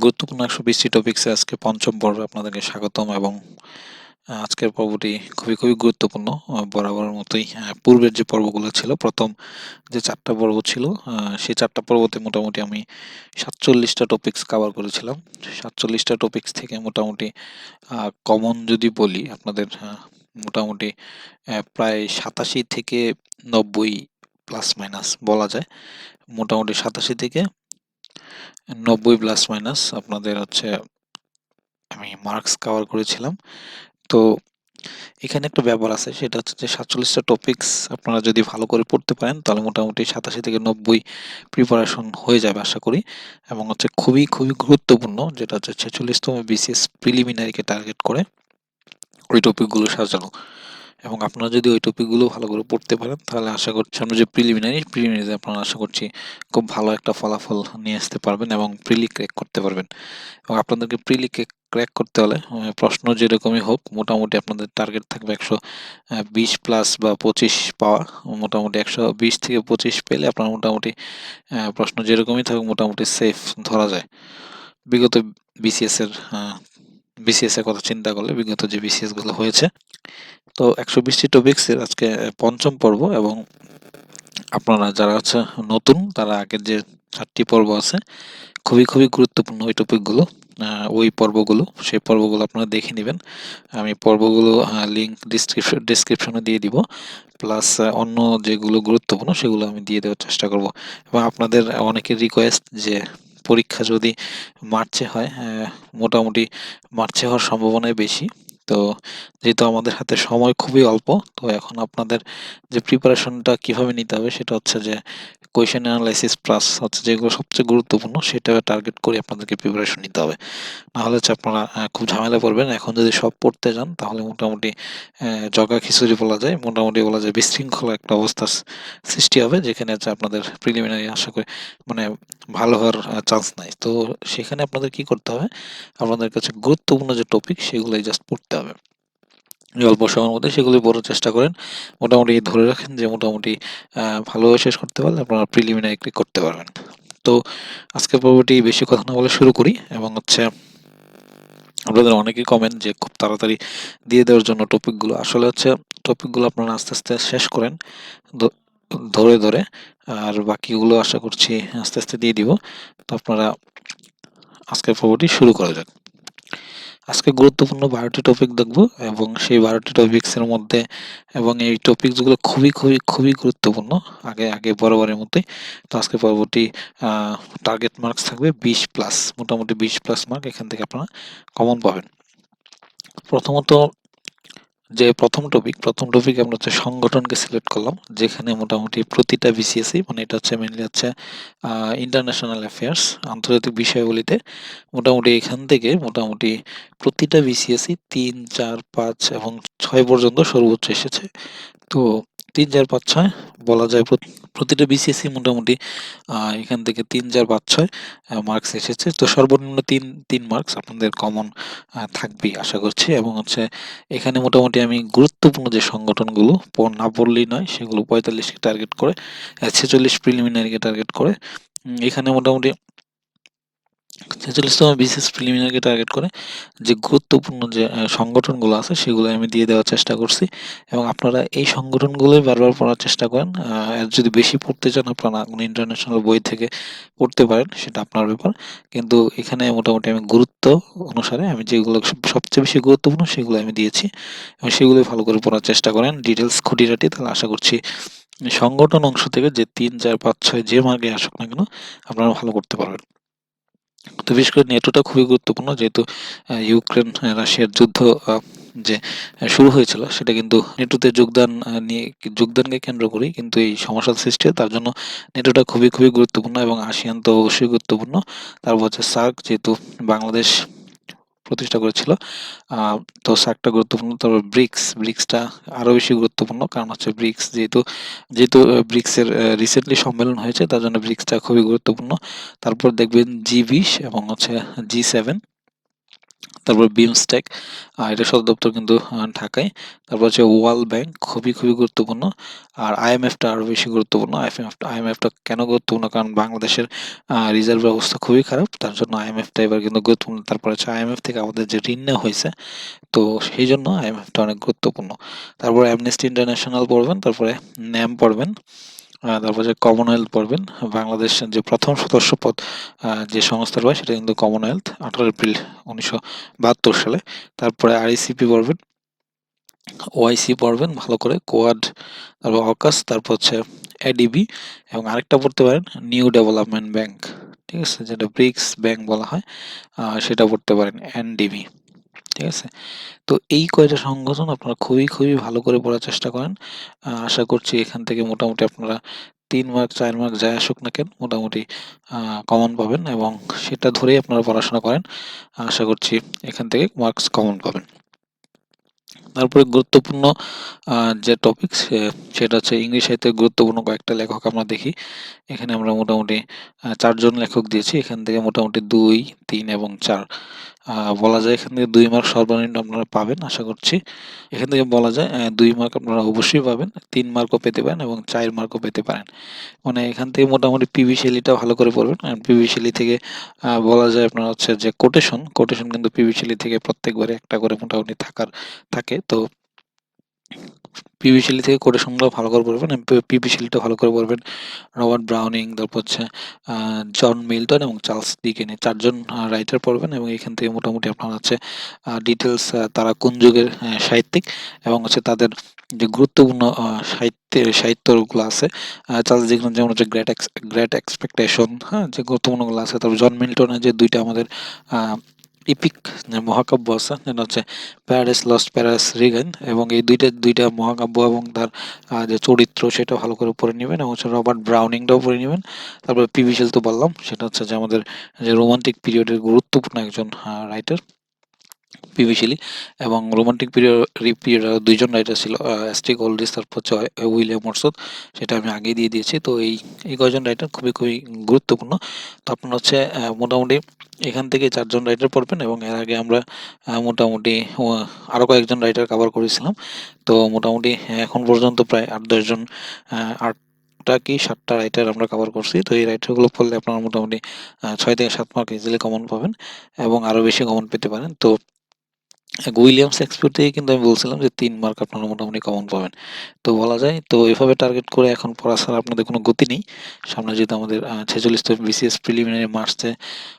গুরুত্বপূর্ণ ১২০টি টপিকসে আজকে পঞ্চম পর্বে আপনাদেরকে স্বাগতম এবং আজকের পর্বটি খুবই গুরুত্বপূর্ণ। বরাবরের মতোই পূর্বের যে পর্বগুলো ছিল, প্রথম যে ৪টা পর্ব ছিল, সেই ৪টা পর্বতে মোটামুটি আমি ৪৭টা টপিকস কভার করেছিলাম। ৪৭টা টপিকস থেকে মোটামুটি কমন যদি বলি আপনাদের, মোটামুটি প্রায় ৮৭ থেকে ৯০ প্লাস মাইনাস বলা যায়। মোটামুটি ৮৭ থেকে ৯০ প্লাস মাইনাস আপনাদের হচ্ছে আমি মার্কস কভার করেছিলাম। তো এখানে একটা ব্যাপার আছে, সেটা হচ্ছে যে ৪৭টা টপিকস আপনারা যদি ভালো করে পড়তে পারেন তাহলে মোটামুটি ৮৭ থেকে ৯০ প্রিপারেশন হয়ে যাবে আশা করি। এবং হচ্ছে খুবই গুরুত্বপূর্ণ, যেটা হচ্ছে ৪৬তম বিসিএস প্রিলিমিনারিকে টার্গেট করে ওই টপিকগুলো সাজানো। এবং আপনারা যদি ওই টপিকগুলো ভালো করে পড়তে পারেন তাহলে আশা করছি আমরা যে প্রিলিমিনারিতে আপনারা আশা করছি খুব ভালো একটা ফলাফল নিয়ে আসতে পারবেন এবং প্রিলি ক্র্যাক করতে পারবেন। এবং আপনাদেরকে প্রিলি ক্র্যাক করতে হলে প্রশ্ন যেরকমই হোক মোটামুটি আপনাদের টার্গেট থাকবে ১২০ প্লাস বা ২৫ পাওয়া। মোটামুটি ১২০ থেকে ২৫ পেলে আপনার মোটামুটি প্রশ্ন যেরকমই থাকুক মোটামুটি সেফ ধরা যায়। বিগত বিসিএস এর বিসিএস এর কথা চিন্তা করলে বিগত যে বিসিএস গুলো হয়েছে। তো ১২০টি টপিকসের আজকে পঞ্চম পর্ব এবং আপনারা যারা হচ্ছে নতুন তারা আগের যে ৪টি পর্ব আছে খুবই গুরুত্বপূর্ণ ওই টপিকগুলো, ওই পর্বগুলো, সেই পর্বগুলো আপনারা দেখে নেবেন। আমি পর্বগুলো লিঙ্ক ডিসক্রিপশনে দিয়ে দিব, প্লাস অন্য যেগুলো গুরুত্বপূর্ণ সেগুলো আমি দিয়ে দেওয়ার চেষ্টা করব। এবং আপনাদের অনেকের রিকোয়েস্ট যে পরীক্ষা যদি মার্চে হয়, মোটামুটি মার্চে হওয়ার সম্ভাবনাই বেশি। তো যেহেতু আমাদের হাতে সময় খুবই অল্প, তো এখন আপনাদের যে প্রিপারেশনটা কিভাবে নিতে হবে সেটা হচ্ছে যে কোয়েশ্চেন অ্যানালাইসিস প্লাস হচ্ছে যেগুলো সবচেয়ে গুরুত্বপূর্ণ সেটা টার্গেট করে আপনাদেরকে প্রিপারেশন নিতে হবে। নাহলে হচ্ছে আপনারা খুব ঝামেলায় পড়বেন। এখন যদি সব পড়তে যান তাহলে মোটামুটি জগা খিচুড়ি বলা যায়, মোটামুটি বলা যায় বিশৃঙ্খল একটা অবস্থার সৃষ্টি হবে, যেখানে হচ্ছে আপনাদের প্রিলিমিনারি আশা করি মানে ভালো হওয়ার চান্স নাই। তো সেখানে আপনাদের কি করতে হবে, আপনাদের কাছে গুরুত্বপূর্ণ যে টপিক সেগুলোই জাস্ট পড়তে হবে। এই অল্প সময়ের মধ্যে সেগুলি পড়ার চেষ্টা করেন। মোটামুটি ধরে রাখেন যে মোটামুটি ভালোভাবে শেষ করতে পারলে আপনারা প্রিলিমিনারি ক্লিক করতে পারবেন। তো আজকের পর্বটি বেশি কথা না বলে শুরু করি এবং হচ্ছে আপনাদের অনেকেই কমেন্ট যে খুব তাড়াতাড়ি দিয়ে দেওয়ার জন্য টপিকগুলো। আসলে হচ্ছে টপিকগুলো আপনারা আস্তে শেষ করেন ধরে আর বাকিগুলো আশা করছি আস্তে দিয়ে দিব। তো আপনারা আজকের পর্বটি শুরু করা যাক। আজকে গুরুত্বপূর্ণ ১২টি টপিক দেখব এবং সেই ১২টি টপিকসের মধ্যে এবং এই টপিকসগুলো খুবই গুরুত্বপূর্ণ। আগে বরাবরের মতোই। তো আজকের পর্বটি টার্গেট মার্কস থাকবে ২০ প্লাস, মোটামুটি ২০ প্লাস মার্ক এখান থেকে আপনারা কমন পাবেন। প্রথমত যে প্রথম টপিক আমরা হচ্ছে সংগঠনকে সিলেক্ট করলাম, যেখানে মোটামুটি প্রতিটা বিসিএসই মানে এটা হচ্ছে মেইনলি হচ্ছে ইন্টারন্যাশনাল অ্যাফেয়ার্স, আন্তর্জাতিক বিষয়াবলিতে মোটামুটি এখান থেকে মোটামুটি প্রতিটা বিসিএসই ৩, ৪, ৫ এবং ৬ পর্যন্ত সর্বোচ্চ এসেছে। তো ৩, ৪, ৫, ৬ বলা যায় প্রতিটা বিসিএসই মোটামুটি এখান থেকে ৩, ৪, ৫, ৬ মার্কস এসেছে। তো সর্বনিম্ন ৩ মার্কস আপনাদের কমন থাকবেই আশা করছি। এবং হচ্ছে এখানে মোটামুটি আমি গুরুত্বপূর্ণ যে সংগঠনগুলো না পড়লেই নয় সেগুলো ৪৫কে টার্গেট করে, ৪৬ প্রিলিমিনারিকে টার্গেট করে এখানে মোটামুটি ৪৬তম বিসিএস প্রিলিমিনারিকে টার্গেট করে যে গুরুত্বপূর্ণ যে সংগঠনগুলো আছে সেগুলো আমি দিয়ে দেওয়ার চেষ্টা করছি। এবং আপনারা এই সংগঠনগুলোই বারবার পড়ার চেষ্টা করেন। আর যদি বেশি পড়তে চান আপনারা কোনো ইন্টারন্যাশনাল বই থেকে পড়তে পারেন, সেটা আপনার ব্যাপার। কিন্তু এখানে মোটামুটি আমি গুরুত্ব অনুসারে আমি যেগুলো সবচেয়ে বেশি গুরুত্বপূর্ণ সেগুলো আমি দিয়েছি এবং সেগুলোই ভালো করে পড়ার চেষ্টা করেন ডিটেলস খুঁটিনাটি, তাহলে আশা করছি সংগঠন অংশ থেকে যে ৩, ৪, ৫, ৬ যে মার্কে আসুক না কেন আপনারা ভালো করতে পারবেন। তো বিশেষ করে নেটোটা খুবই গুরুত্বপূর্ণ, যেহেতু ইউক্রেন রাশিয়ার যুদ্ধ যে শুরু হয়েছিল সেটা কিন্তু নেটোতে যোগদানকে কেন্দ্র করেই কিন্তু এই সমস্যার সৃষ্টি হয়। তার জন্য নেটোটা খুবই গুরুত্বপূর্ণ এবং আসিয়ান তো অবশ্যই গুরুত্বপূর্ণ। তারপর হচ্ছে সার্ক, যেহেতু বাংলাদেশ প্রতিষ্ঠা করেছিল, তো সার্কটা গুরুত্বপূর্ণ। তারপর ব্রিক্সটা আরো বেশি গুরুত্বপূর্ণ, কারণ হচ্ছে ব্রিক্স যেহেতু ব্রিক্সের রিসেন্টলি সম্মেলন হয়েছে তার জন্য ব্রিক্সটা খুবই গুরুত্বপূর্ণ। তারপর দেখবেন G20 এবং হচ্ছে G7, তারপর বিমস্টেক, এটা সদর দপ্তর কিন্তু ঢাকায়। তারপর হচ্ছে ওয়ার্ল্ড ব্যাংক, খুবই গুরুত্বপূর্ণ। আর আইএমএফটা আরও বেশি গুরুত্বপূর্ণ। আইএমএফটা কেন গুরুত্বপূর্ণ? কারণ বাংলাদেশের রিজার্ভের অবস্থা খুবই খারাপ, তার জন্য আইএমএফটা এবার কিন্তু গুরুত্বপূর্ণ। তারপর হচ্ছে আইএমএফ থেকে আমাদের যে ঋণ নেওয়া হয়েছে, তো সেই জন্য আইএমএফটা অনেক গুরুত্বপূর্ণ। তারপর অ্যামনেস্টি ইন্টারন্যাশনাল পড়বেন, তারপরে ন্যাম পড়বেন, তারপর যে কমনওয়েলথ পড়বেন। বাংলাদেশ যে প্রথম সদস্যপদ যে সংস্থার হয় সেটা কিন্তু কমনওয়েলথ, 18 এপ্রিল 1972 সালে। তারপরে আরইসিপি পড়বেন, ওআইসি পড়বেন ভালো করে, কোয়াড, তারপর অকাস, তারপর হচ্ছে এডিবি, এবং আরেকটা পড়তে পারেন নিউ ডেভেলপমেন্ট ব্যাংক, ঠিক আছে, যেটা ব্রিক্স ব্যাংক বলা হয়, সেটা পড়তে পারেন এনডিবি, ঠিক আছে। তো এই কয়টা সংগঠন আপনারা খুবই ভালো করে পড়ার চেষ্টা করেন। আশা করছি এখান থেকে মোটামুটি আপনারা 3 মার্ক 4 মার্ক যাই আসুক না কেন মোটামুটি কমন পাবেন, এবং সেটা ধরেই আপনারা পড়াশোনা করেন। আশা করছি এখান থেকে মার্কস কমন পাবেন। তারপরে গুরুত্বপূর্ণ যে টপিক সেটা হচ্ছে ইংলিশ সাহিত্যের গুরুত্বপূর্ণ কয়েকটা লেখক আমরা দেখি। এখানে আমরা মোটামুটি 4 জন লেখক দিয়েছি। এখান থেকে মোটামুটি 2, 3 এবং 4 বলা যায় এখান থেকে 2 মার্ক সর্বনিম্ন আপনারা পাবেন আশা করছি। এখান থেকে বলা যায় 2 মার্ক আপনারা অবশ্যই পাবেন, 3 মার্কও পেতে পারেন এবং 4 মার্কও পেতে পারেন। মানে এখান থেকে মোটামুটি পিবি শেলীটা ভালো করে পড়বেন। পিবি শেলী থেকে বলা যায় আপনার হচ্ছে যে কোটেশন কিন্তু পিবি শেলী থেকে প্রত্যেকবারে একটা করে মোটামুটি থাকে। তো পিবি শেলী থেকে কোটেশনগুলো ভালো করে পড়বেন, পিবি শেলীটা ভালো করে পড়বেন। রবার্ট ব্রাউনিং, তারপর হচ্ছে জন মিল্টন এবং চার্লস ডিকেনে 4 জন রাইটার পড়বেন, এবং এখান থেকে মোটামুটি আপনার হচ্ছে ডিটেলস তারা কোন যুগের সাহিত্যিক, এবং হচ্ছে তাদের যে গুরুত্বপূর্ণ সাহিত্যগুলো আছে। চার্লস ডিকেন্স যেমন হচ্ছে গ্রেট এক্সপেকটেশন, হ্যাঁ, যে গুরুত্বপূর্ণগুলো আছে। তারপর জন মিল্টনের যে 2টা আমাদের ইপিক মহাকাব্য আছে, যেটা হচ্ছে প্যারাডাইস লস্ট, প্যারাডাইস রিগাইন, এবং এই দুইটা মহাকাব্য এবং তার যে চরিত্র সেটা ভালো করে পড়ে নেবেন, এবং হচ্ছে রবার্ট ব্রাউনিংটাও পড়ে নেবেন। তারপর পিবি শেল তো বললাম, সেটা হচ্ছে যে আমাদের যে রোমান্টিক পিরিয়ডের গুরুত্বপূর্ণ একজন রাইটার পিবি শেলি। এবং রোমান্টিক পিরিয়ড 2 জন রাইটার ছিল, অ্যাস্ট্রিক ওল্ডিস, তারপর হচ্ছে উইলিয়াম ওয়ার্ডসওয়ার্থ, সেটা আমি আগেই দিয়ে দিয়েছি। তো এই কয়জন রাইটার খুবই গুরুত্বপূর্ণ। তো আপনার হচ্ছে মোটামুটি এখান থেকে 4 জন রাইটার পড়বেন, এবং এর আগে আমরা মোটামুটি আরও কয়েকজন রাইটার কভার করেছিলাম। তো মোটামুটি এখন পর্যন্ত প্রায় 8-10 জন, 8টা কি 7টা রাইটার আমরা কভার করছি। তো এই রাইটারগুলো পড়লে আপনারা মোটামুটি 6 থেকে 7 মার্ক ইজিলি কমন পাবেন, এবং আরও বেশি কমন পেতে পারেন। তো উইলিয়াম শেক্সপিয়র থেকে কিন্তু আমি বলছিলাম যে 3 মার্ক আপনারা মোটামুটি কমন পাবেন। তো বলা যায়, তো এভাবে টার্গেট করে এখন পড়া ছাড়া আপনাদের কোনো গতি নেই। সামনে যেহেতু আমাদের 46তম বিসিএস প্রিলিমিনারি মার্চে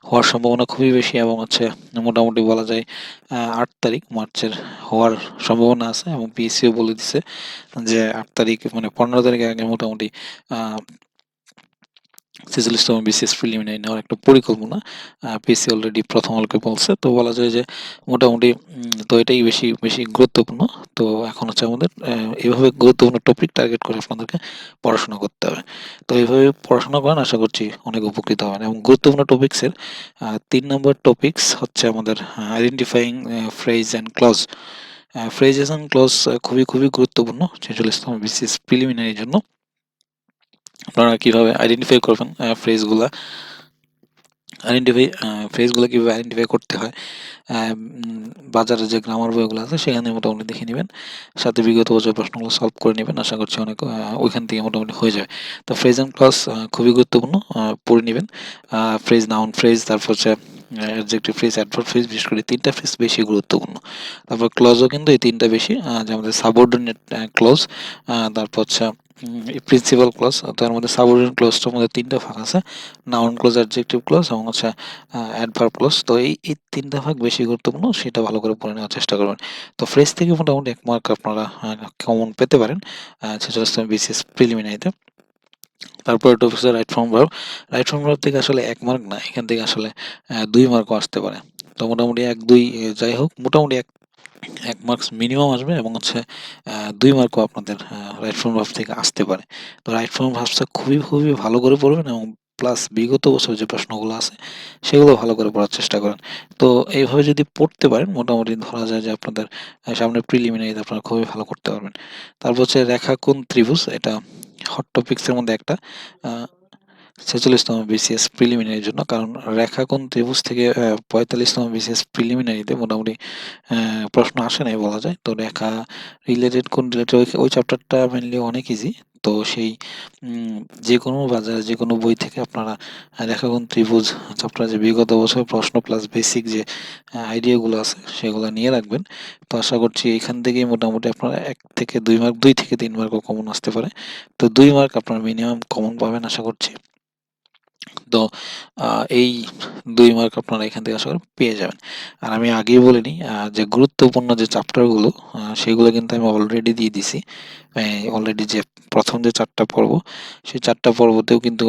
হওয়ার সম্ভাবনা খুবই বেশি, এবং হচ্ছে মোটামুটি বলা যায় 8 তারিখ মার্চের হওয়ার সম্ভাবনা আছে, এবং পিএসসিও বলে দিছে যে 8 তারিখ মানে 15 তারিখের আগে মোটামুটি আ 46তম বিসিএস প্রিলিমিনারি নেওয়ার একটা পরিকল্পনা পিএসসি অলরেডি প্রথম আলোকে বলছে। তো বলা যায় যে মোটামুটি তো এটাই বেশি গুরুত্বপূর্ণ। তো এখন হচ্ছে আমাদের এভাবে গুরুত্বপূর্ণ টপিক টার্গেট করে আপনাদেরকে পড়াশোনা করতে হবে। তো এইভাবে পড়াশোনা করেন, আশা করছি অনেক উপকৃত হবেন। এবং গুরুত্বপূর্ণ টপিকসের 3 নম্বর টপিকস হচ্ছে আমাদের identifying phrase and clause. Phrases and clause খুবই গুরুত্বপূর্ণ 46তম বিসিএস প্রিলিমিনারির জন্য। আপনারা কিভাবে আইডেন্টিফাই করবেন ফ্রেজগুলা, ফ্রেজগুলো কিভাবে আইডেন্টিফাই করতে হয়, বাজারে যে গ্রামার বইগুলো আছে সেখানে মোটামুটি দেখে নেবেন, সাথে বিগত বছরের প্রশ্নগুলো সলভ করে নেবেন। আশা করছি অনেক ওইখান থেকে মোটামুটি হয়ে যাবে। তো ফ্রেজ অ্যান্ড ক্লজ খুবই গুরুত্বপূর্ণ, পড়ে নেবেন। ফ্রেজ, নাউন ফ্রেজ, তারপর হচ্ছে অ্যাডজেক্টিভ ফ্রেজ, অ্যাডভার্ব ফ্রেজ, বিশেষ করে 3টা ফ্রেজ বেশি গুরুত্বপূর্ণ। তারপর ক্লজও কিন্তু এই 3টা বেশি, যে আমাদের সাবঅর্ডিনেট ক্লজ, তারপর হচ্ছে প্রিন্সিপাল ক্লজ। তার মধ্যে সাবঅর্ডিনেট ক্লজটার মধ্যে 3টা ভাগ আছে, নাউন ক্লজ, অ্যাডজেক্টিভ ক্লজ এবং হচ্ছে অ্যাডভার্ব ক্লজ। তো এই 3টা ভাগ বেশি গুরুত্বপূর্ণ, সেটা ভালো করে পড়ে নেওয়ার চেষ্টা করবেন। তো ফ্রেজ থেকে মোটামুটি 1 মার্ক আপনারা কমন পেতে পারেন 46তম বিসিএস প্রিলিমিনারিতে। তারপরে টপিক হচ্ছে right from verb. Right from verb থেকে আসলে 1 মার্ক না, এখান থেকে আসলে 2 মার্কও আসতে পারে। তো মোটামুটি 1-2 যাই হোক, মোটামুটি 1 মার্কস মিনিমাম আসবে, এবং হচ্ছে 2 মার্কও আপনাদের রাইট ফ্রম ভার্ব থেকে আসতে পারে। তো রাইট ফ্রম ভার্বসটা খুবই ভালো করে পড়বেন, এবং প্লাস বিগত বছর যে প্রশ্নগুলো আছে সেগুলো ভালো করে পড়ার চেষ্টা করেন। তো এইভাবে যদি পড়তে পারেন মোটামুটি ধরা যায় যে আপনাদের সামনে প্রিলিমিনারিতে আপনারা খুবই ভালো করতে পারবেন। তারপর হচ্ছে রেখাকোণ ত্রিভুজ, এটা হট টপিকসের মধ্যে একটা। আ 46তম বিসিএস প্রিলিমিনারির জন্য, কারণ রেখাকোণ ত্রিভুজ থেকে 45তম বিসিএস প্রিলিমিনারিতে মোটামুটি প্রশ্ন আসে নাই বলা যায়। তো রেখা রিলেটেড কোন রিলেটেড ওই চ্যাপ্টারটা মেনলি অনেক ইজি। তো সেই যে কোনো বাজারে যে কোনো বই থেকে আপনারা রেখাকোণ ত্রিভুজ চ্যাপ্টার যে বিগত বছর প্রশ্ন প্লাস বেসিক যে আইডিয়াগুলো আছে সেগুলো নিয়ে রাখবেন। তো আশা করছি এখান থেকেই মোটামুটি আপনারা 1 থেকে 2 মার্ক, 2 থেকে 3 মার্কও কমন আসতে পারে। তো 2 মার্ক আপনারা মিনিমাম কমন পাবেন আশা করছি। তো এই 2 মার্ক আপনারা এখান থেকে আশা করি পেয়ে যাবেন। আর আমি আগেই বলে নিই যে গুরুত্বপূর্ণ যে চ্যাপ্টারগুলো সেগুলো কিন্তু আমি অলরেডি দিয়ে দিছি। অলরেডি যে ১ম যে ৪ টা পর্ব, সেই ৪ টা পর্বতেও কিন্তু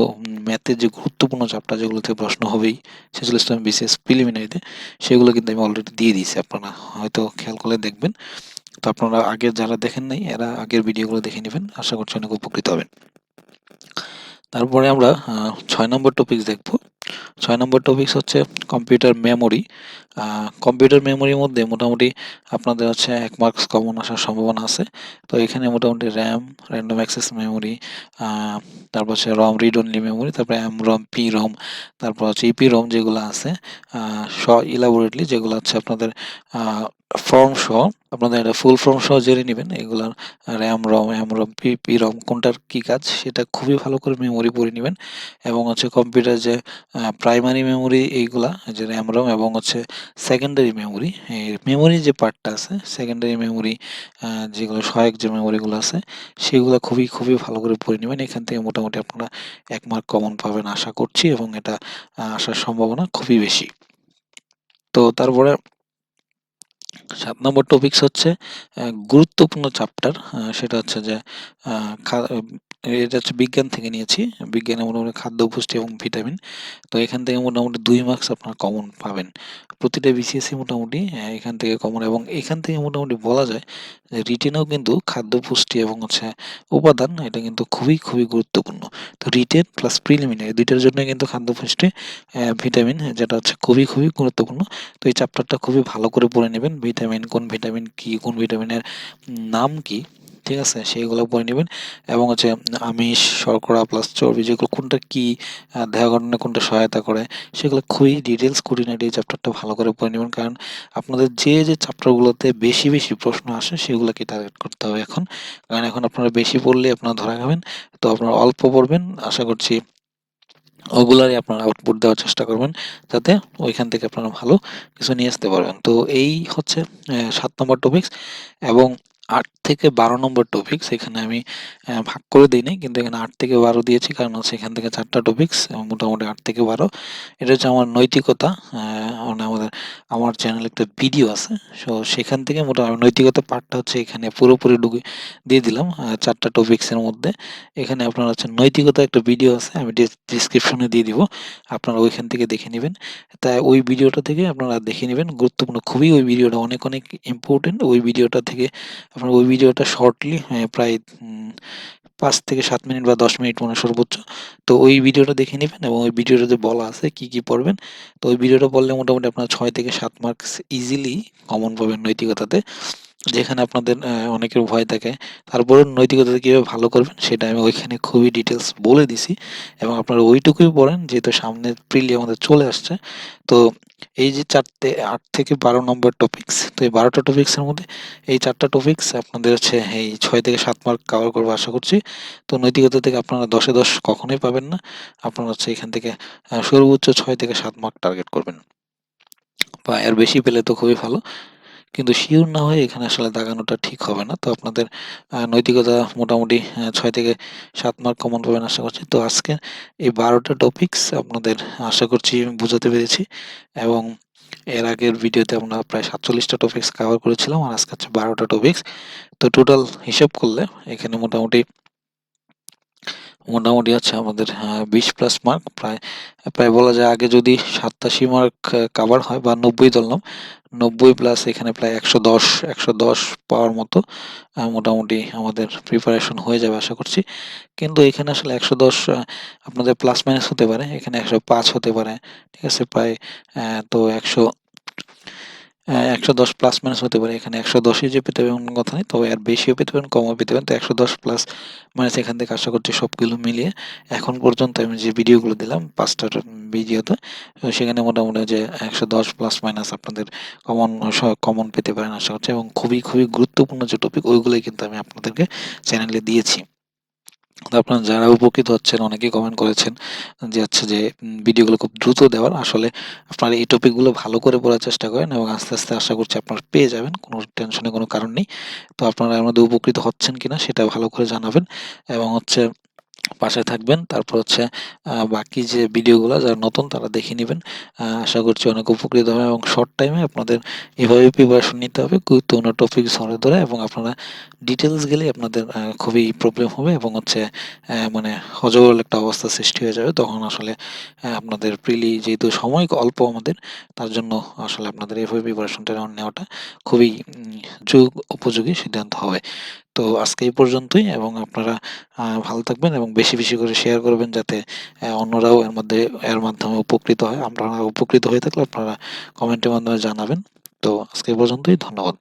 ম্যাথের যে গুরুত্বপূর্ণ চ্যাপ্টার যেগুলো থেকে প্রশ্ন হবেই ৪৬তম বিসিএস প্রিলিমিনারিতে, সেগুলো কিন্তু আমি অলরেডি দিয়ে দিয়েছি। আপনারা হয়তো খেয়াল করলে দেখবেন। তো আপনারা আগের যারা দেখেন নাই এরা আগের ভিডিওগুলো দেখে নিবেন। আশা করছি অনেক উপকৃত হবেন। তারপরে আমরা ৬ নম্বর টপিকস দেখব। ৬ নম্বর টপিকস হচ্ছে কম্পিউটার মেমোরি। কম্পিউটার মেমোরির মধ্যে মোটামুটি আপনাদের হচ্ছে ১ মার্কস কমন আসার সম্ভাবনা আছে। তো এখানে মোটামুটি র্যাম, র্যান্ডম অ্যাক্সেস মেমোরি, আ তারপর হচ্ছে রম, রিড অনলি মেমোরি, তারপরে এমরম, পিরম, তারপর হচ্ছে ইপিরম যেগুলো আছে, আ ইলাবোরেটলি যেগুলো হচ্ছে আপনাদের আ ফর্ম সহ, আপনাদের এটা ফুল ফর্ম সহ জেনে নিবেন। এগুলার র্যাম, রম, এমরম, পিরম কোনটার কি কাজ সেটা খুবই ভালো করে মেমোরি পড়ে নিবেন। এবং হচ্ছে কম্পিউটার যে প্রাইমারি মেমোরি এইগুলা যে র্যাম, রম এবং হচ্ছে সেকেন্ডারি মেমোরি, এই মেমোরি যে পার্টটা আছে সেকেন্ডারি মেমোরি, যেগুলো সহায়ক যে মেমোরিগুলো আছে সেগুলো খুবই ভালো করে পড়ে নিবেন। এখান থেকে মোটামুটি আপনারা ১ মার্ক কমন পাবেন আশা করছি, এবং এটা আসার সম্ভাবনা খুবই বেশি। তো তারপরে ৭ নম্বর টপিকস হচ্ছে গুরুত্বপূর্ণ চ্যাপ্টার, সেটা হচ্ছে যে আ খা এটা হচ্ছে বিজ্ঞান থেকে নিয়েছি। বিজ্ঞানে মোটামুটি খাদ্য, পুষ্টি এবং ভিটামিন। তো এখান থেকে মোটামুটি ২ মার্কস আপনারা কমন পাবেন। প্রতিটা বিসিএসই মোটামুটি এখান থেকে কমন, এবং এখান থেকে মোটামুটি বলা যায় যে রিটেনেও কিন্তু খাদ্য, পুষ্টি এবং হচ্ছে উপাদান এটা কিন্তু খুবই গুরুত্বপূর্ণ। তো রিটেন প্লাস প্রিলিমিনারি ২ টার জন্যই কিন্তু খাদ্য, পুষ্টি, ভিটামিন যেটা হচ্ছে খুবই গুরুত্বপূর্ণ। তো এই চ্যাপ্টারটা খুবই ভালো করে পড়ে নেবেন। ভিটামিন, কোন ভিটামিন কি, কোন ভিটামিনের নাম কি, ঠিক আছে? সেইগুলো পড়ে নিবেন। এবং হচ্ছে আমিষ, শর্করা প্লাস চর্বি যেগুলো কোনটা কি, দেহ গঠনে কোনটা সহায়তা করে, সেগুলো খুবই ডিটেইলস খুঁটিনাটি এই চ্যাপ্টারটা ভালো করে পড়ে নিবেন। কারণ আপনাদের যে চ্যাপ্টারগুলোতে বেশি প্রশ্ন আসে সেগুলোকে টার্গেট করতে হবে এখন। কারণ এখন আপনারা বেশি পড়লে আপনারা ধরা খাবেন। তো আপনারা অল্প পড়বেন। আশা করছি ওগুলারই আপনারা আউটপুট দেওয়ার চেষ্টা করবেন, যাতে ওইখান থেকে আপনারা ভালো কিছু নিয়ে আসতে পারবেন। তো এই হচ্ছে ৭ নম্বর টপিকস। এবং ৮ থেকে ১২ নম্বর টপিকস এখানে আমি ভাগ করে দেই নাই। কিন্তু এখানে ৮ থেকে ১২ দিয়েছি, কারণ হচ্ছে এখান থেকে ৪ টা টপিকস মোটামুটি ৮ থেকে ১২। এটা হচ্ছে আমার নৈতিকতা। মানে আমার চ্যানেলে একটা ভিডিও আছে। সো সেখান থেকে মোটামুটি নৈতিকতা পার্টটা হচ্ছে এখানে পুরোপুরি দিয়ে দিলাম ৪ টা টপিকসের মধ্যে। এখানে আপনার হচ্ছে নৈতিকতা একটা ভিডিও আছে, আমি ডিসক্রিপশনে দিয়ে দিব। আপনারা ওইখান থেকে দেখে নিবেন। তাই ওই ভিডিওটা থেকে আপনারা দেখে নিবেন। গুরুত্বপূর্ণ খুবই, ওই ভিডিওটা অনেক ইম্পোর্টেন্ট। ওই ভিডিওটা থেকে আপনারা ওই ভিডিওটা শর্টলি প্রায় ৫ থেকে ৭ মিনিট বা ১০ মিনিট মনে হয় সর্বোচ্চ। তো ওই ভিডিওটা দেখে নিবেন, এবং ওই ভিডিওটাতে বলা আছে কি পড়বেন। তো ওই ভিডিওটা পড়লে মোটামুটি আপনার ৬ থেকে ৭ মার্কস ইজিলি কমন পাবেন নৈতিকতাতে। যেখানে আপনাদের অনেকের ভয় থাকে। তারপরেও নৈতিকতাতে কিভাবে ভালো করবেন সেটা আমি ওইখানে খুবই ডিটেইলস বলে দিছি, এবং আপনারা ওইটুকুই পড়েন, যেহেতু সামনে প্রিলি আমাদের চলে আসছে। তো এই যে ৮ থেকে ১২ নম্বর টপিকস, তো এই ১২ টা টপিকসের মধ্যে এই ৪ টা টপিকস আপনাদের হচ্ছে এই ৬ থেকে ৭ মার্ক কভার করবে আশা করছি। তো নৈতিকতা থেকে আপনারা ১০ এ ১০ কখনোই পাবেন না। আপনারা হচ্ছে এখান থেকে সর্বোচ্চ ৬ থেকে ৭ মার্ক টার্গেট করবেন। বা এর বেশি পেলে তো খুবই ভালো। কিন্তু সিউর না হয়ে এখানে আসলে দাগানোটা ঠিক হবে না। তো আপনাদের নৈতিকতা মোটামুটি ৬ থেকে ৭ মার্ক কমন পাবেন আশা করছি। তো আজকে এই ১২ টা টপিকস আপনাদের আশা করছি আমি বুঝাতে পেরেছি, এবং এর আগের ভিডিওতে আমরা প্রায় ৪৭ টা টপিকস কভার করেছিলাম, আর আজকে হচ্ছে ১২ টা টপিকস। তো টোটাল হিসাব করলে এখানে মোটামুটি হচ্ছে আমাদের ২০ প্লাস মার্ক, প্রায় প্রায় বলা যায় আগে যদি ৮৭ মার্ক কাভার হয় বা ৯০ ধরলাম, ৯০ প্লাস এখানে প্রায় ১১০ পাওয়ার মতো মোটামুটি আমাদের প্রিপারেশন হয়ে যাবে আশা করছি। কিন্তু এখানে আসলে ১১০ আপনাদের প্লাস মাইনাস হতে পারে, এখানে ১০৫ হতে পারে, ঠিক আছে? প্রায় তো ১১০ প্লাস মাইনাস হতে পারে। এখানে ১১০ই যে পেতে হবে এমন কথা নেই। তবে আর বেশিও পেতে পারেন, কমও পেতে পারেন। তো ১১০ প্লাস মাইনাস এখান থেকে আশা করছি সবগুলো মিলিয়ে এখন পর্যন্ত আমি যে ভিডিওগুলো দিলাম ৫ টা ভিডিওতে, সেখানে মোটামুটি যে ১১০ প্লাস মাইনাস আপনাদের কমন পেতে পারেন আশা করছি, এবং খুবই গুরুত্বপূর্ণ যে টপিক ওইগুলোই কিন্তু আমি আপনাদেরকে চ্যানেলে দিয়েছি। তো আপনারা যারা উপকৃত হচ্ছেন, অনেকেই কমেন্ট করেছেন যে যে ভিডিওগুলো খুব দ্রুত দেওয়ার। আসলে আপনারা এই টপিকগুলো ভালো করে পড়ার চেষ্টা করেন এবং আস্তে আশা করছি আপনারা পেয়ে যাবেন। কোনো টেনশনের কোনো কারণ নেই। তো আপনারা এর মধ্যে উপকৃত হচ্ছেন কিনা সেটা ভালো করে জানাবেন, এবং পাশে থাকবেন। তারপর বাকি যে ভিডিওগুলা যারা নতুন তারা দেখে নিবেন। আশা করছি অনেক উপকৃত হবেন, এবং শর্ট টাইমে আপনাদের এভাবে প্রিপারেশন নিতে হবে গুরুত্বপূর্ণ টপিক ধরে ধরে, এবং আপনারা ডিটেলস গেলেই আপনাদের খুবই প্রবলেম হবে, এবং মানে হযবল একটা অবস্থা সৃষ্টি হয়ে যাবে। তখন আসলে আপনাদের যেহেতু সময় অল্প আমাদের, তার জন্য আসলে আপনাদের এভাবে প্রিপারেশনটা নেওয়াটা খুবই যুগ উপযোগী সিদ্ধান্ত হবে। তো আজকে এই পর্যন্তই, এবং আপনারা ভালো থাকবেন এবং বেশি করে শেয়ার করবেন, যাতে অন্যরাও এর মাধ্যমে উপকৃত হয়। আপনারা উপকৃত হয়ে থাকলে আপনারা কমেন্টের মাধ্যমে জানাবেন। তো আজকে এই পর্যন্তই। ধন্যবাদ।